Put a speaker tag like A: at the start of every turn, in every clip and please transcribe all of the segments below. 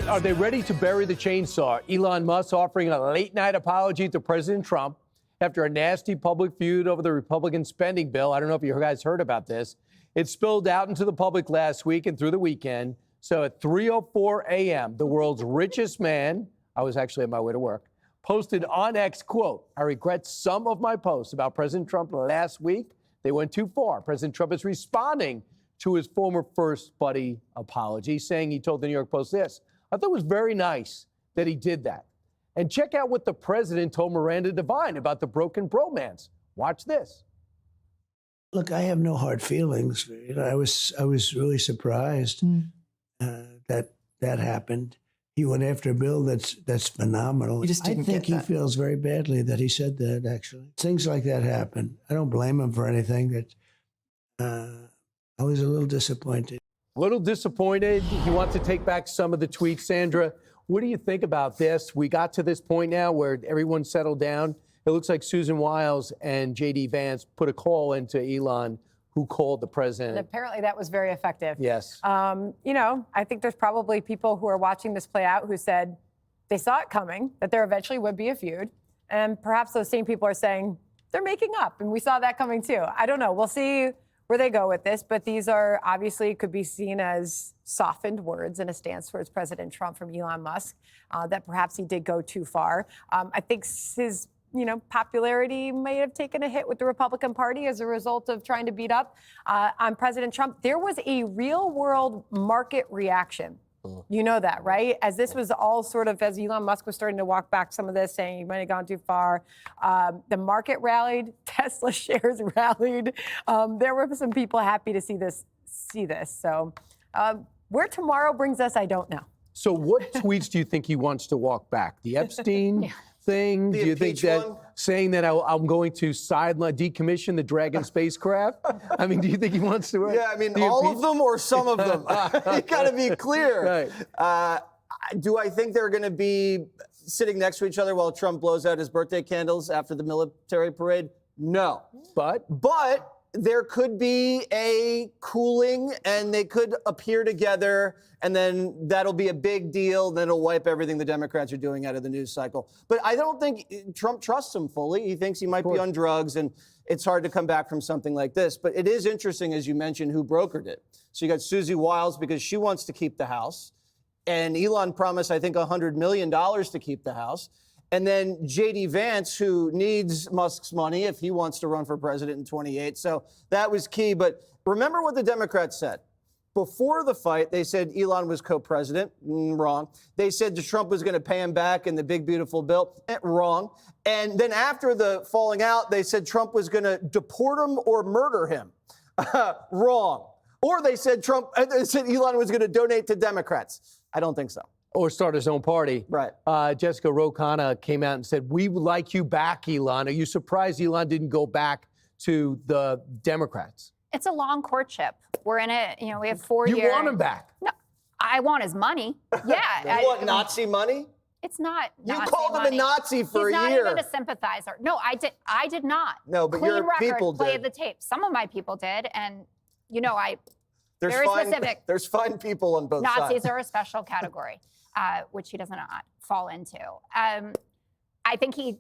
A: right, are they ready to bury the chainsaw? Elon Musk offering a late-night apology to President Trump after a nasty public feud over the Republican spending bill. I don't know if you guys heard about this. It spilled out into the public last week and through the weekend. So at 3:04 a.m., the world's richest man, I was actually on my way to work, posted on X, quote, "I regret some of my posts about President Trump last week. They went too far." President Trump is responding to his former first buddy apology, saying he told the New York Post this. I thought it was very nice that he did that. And check out what the president told Miranda Devine about the broken bromance. Watch this.
B: Look, I have no hard feelings. I was really surprised that happened. He went after a bill that's phenomenal.
C: You just didn't
B: I think
C: get
B: he
C: that.
B: feels very badly that he said that, actually. Things like that happen. I don't blame him for anything. I was a little disappointed.
A: A little disappointed. He wants to take back some of the tweets. Sandra, what do you think about this? We got to this point now where everyone's settled down. It looks like Susan Wiles and J.D. Vance put a call into Elon, who called the president.
D: And apparently that was very effective.
A: Yes.
D: I think there's probably people who are watching this play out who said they saw it coming, that there eventually would be a feud. And perhaps those same people are saying they're making up. And we saw that coming too. I don't know. We'll see where they go with this. But these are obviously could be seen as softened words in a stance towards President Trump from Elon Musk, that perhaps he did go too far. I think his popularity may have taken a hit with the Republican Party as a result of trying to beat up on President Trump. There was a real world market reaction. You know that, right? As this was all sort of, as Elon Musk was starting to walk back some of this, saying he might have gone too far, the market rallied, Tesla shares rallied. There were some people happy to see this. So where tomorrow brings us, I don't know.
A: So what tweets do you think he wants to walk back? The Epstein thing?
E: The
A: Do you think that
E: one?
A: saying that I'm going to decommission the Dragon spacecraft? I mean, do you think he wants to?
E: Yeah, I mean, all of them or some of them? You got to be clear.
A: Right.
E: Do I think they're going to be sitting next to each other while Trump blows out his birthday candles after the military parade? No.
A: But
E: There could be a cooling, and they could appear together, and then that'll be a big deal. Then it'll wipe everything the Democrats are doing out of the news cycle. But I don't think Trump trusts him fully. He thinks he might be on drugs, and it's hard to come back from something like this. But it is interesting, as you mentioned, who brokered it. So you got Susie Wiles because she wants to keep the House, and Elon promised, I think, $100 million to keep the House. And then J.D. Vance, who needs Musk's money if he wants to run for president in 28. So that was key. But remember what the Democrats said. Before the fight, they said Elon was co-president. Wrong. They said Trump was going to pay him back in the big, beautiful bill. Wrong. And then after the falling out, they said Trump was going to deport him or murder him. Wrong. Or they said Elon was going to donate to Democrats. I don't think so.
A: or start his own party.
E: Right.
A: Jessica Rokana came out and said, "We would like you back, Elon." Are you surprised Elon didn't go back to the Democrats?
F: It's a long courtship. We're in it, we have 4 years.
A: You want him back?
F: No, I want his money. Yeah.
E: You want Nazi money?
F: It's not
E: You
F: Nazi
E: called him a
F: money.
E: Nazi for
F: He's
E: a
F: not
E: year.
F: even a sympathizer. No, I did not.
E: No, but
F: Clean
E: your
F: record,
E: people
F: play
E: did.
F: the tape. Some of my people did, and
E: There's
F: very
E: fine,
F: specific.
E: There's fine people on both
F: Nazis
E: sides.
F: are a special category, which he does not fall into. I think he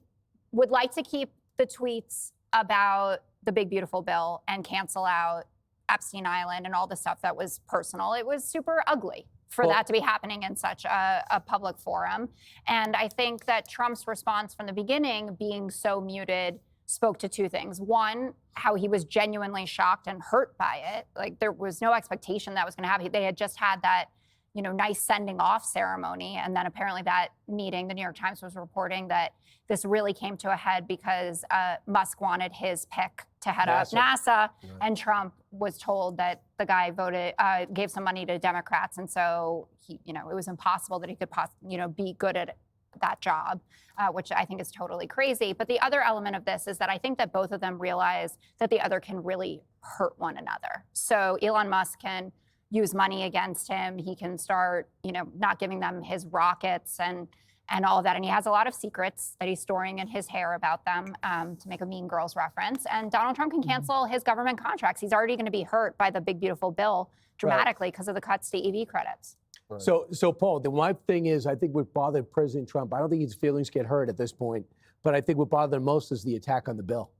F: would like to keep the tweets about the big, beautiful bill and cancel out Epstein Island and all the stuff that was personal. It was super ugly for that to be happening in such a public forum. And I think that Trump's response from the beginning, being so muted, spoke to two things. One, how he was genuinely shocked and hurt by it. Like, there was no expectation that was going to happen. They had just had that, nice sending off ceremony. And then apparently that meeting, the New York Times was reporting that this really came to a head because Musk wanted his pick to head up NASA. And Trump was told that the guy gave some money to Democrats. And so he, it was impossible that he could be good at that job, which I think is totally crazy. But the other element of this is that I think that both of them realize that the other can really hurt one another. So Elon Musk can use money against him. He can start, not giving them his rockets and all of that. And he has a lot of secrets that he's storing in his hair about them, to make a Mean Girls reference. And Donald Trump can cancel his government contracts. He's already going to be hurt by the big, beautiful bill dramatically because of the cuts to EV credits.
A: So Paul, the one thing is, I think what bothered President Trump, I don't think his feelings get hurt at this point, but I think what bothered him most is the attack on the bill.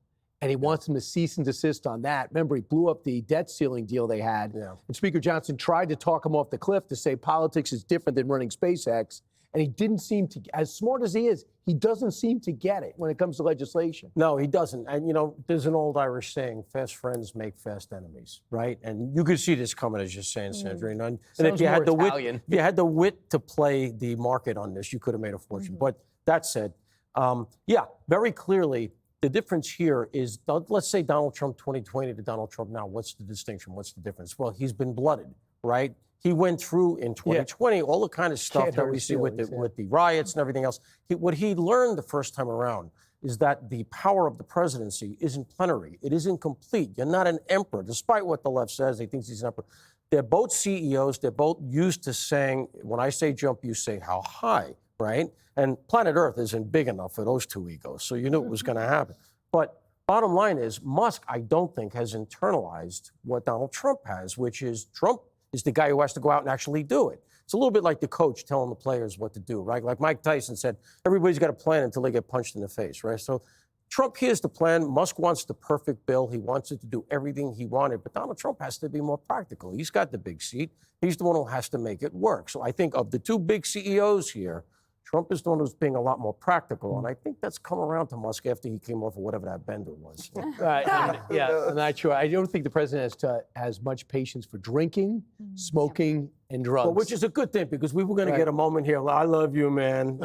A: And he wants him to cease and desist on that. Remember, he blew up the debt ceiling deal they had.
C: Yeah.
A: And Speaker Johnson tried to talk him off the cliff to say politics is different than running SpaceX. And he didn't seem to, as smart as he is, he doesn't seem to get it when it comes to legislation.
C: No, he doesn't. And, there's an old Irish saying, fast friends make fast enemies, right? And you could see this coming, as you're saying, Sandrine. And if
A: Sounds
C: you had
A: more
C: the wit,
A: Italian.
C: if you had the wit to play the market on this, you could have made a fortune. But that said, very clearly, the difference here is, let's say Donald Trump 2020 to Donald Trump now. What's the distinction? What's the difference? Well, he's been blooded, right? He went through in 2020 all the kind of stuff
A: Can't
C: that
A: hurt
C: we
A: his
C: see with
A: feelings,
C: the riots and everything else. What he learned the first time around is that the power of the presidency isn't plenary. It isn't complete. You're not an emperor, despite what the left says. They think he's an emperor. They're both CEOs. They're both used to saying, when I say jump, you say how high, right? And planet Earth isn't big enough for those two egos, so you knew it was going to happen. But bottom line is, Musk, I don't think, has internalized what Donald Trump has, which is Trump is the guy who has to go out and actually do it. It's a little bit like the coach telling the players what to do, right? Like Mike Tyson said, everybody's got a plan until they get punched in the face, right? So Trump here's the plan. Musk wants the perfect bill. He wants it to do everything he wanted. But Donald Trump has to be more practical. He's got the big seat. He's the one who has to make it work. So I think of the two big CEOs here, Trump is the one who's being a lot more practical. And I think that's come around to Musk after he came off of whatever that bender was.
A: I'm not sure. I don't think the president has much patience for drinking, smoking, and drugs.
C: Well, which is a good thing, because we were going to get a moment here. I love you, man.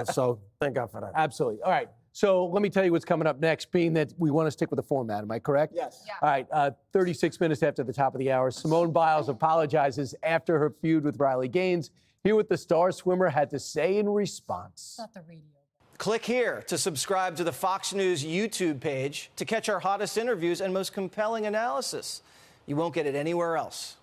C: So thank God for that.
A: Absolutely. All right. So let me tell you what's coming up next, being that we want to stick with the format. Am I correct?
E: Yes.
F: Yeah.
A: All right. 36 minutes after the top of the hour, Simone Biles apologizes after her feud with Riley Gaines. Hear what the star swimmer had to say in response.
E: Click here to subscribe to the Fox News YouTube page to catch our hottest interviews and most compelling analysis. You won't get it anywhere else.